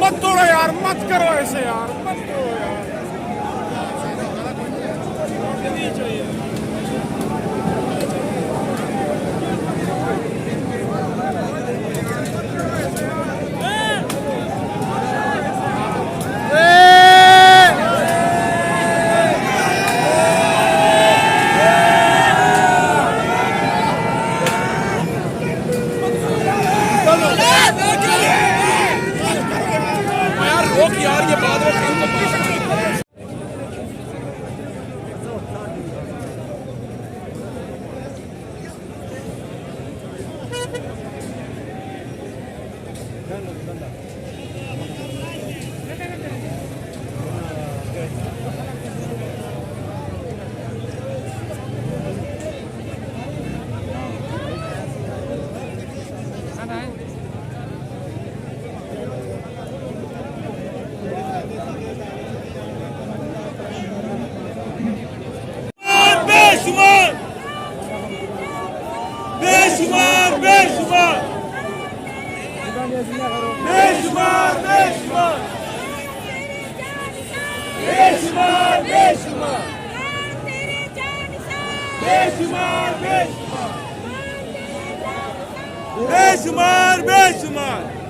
मत तोड़ो यार, मत करो ऐसे यार, मत करो यार। नहीं चाहिए। रोक यार, ये बात बेशुमार बेशुमार बेशुमार बेशुमार बेशुमार बेशुमार बेशुमार बेशुमार बेशुमार बेशुमार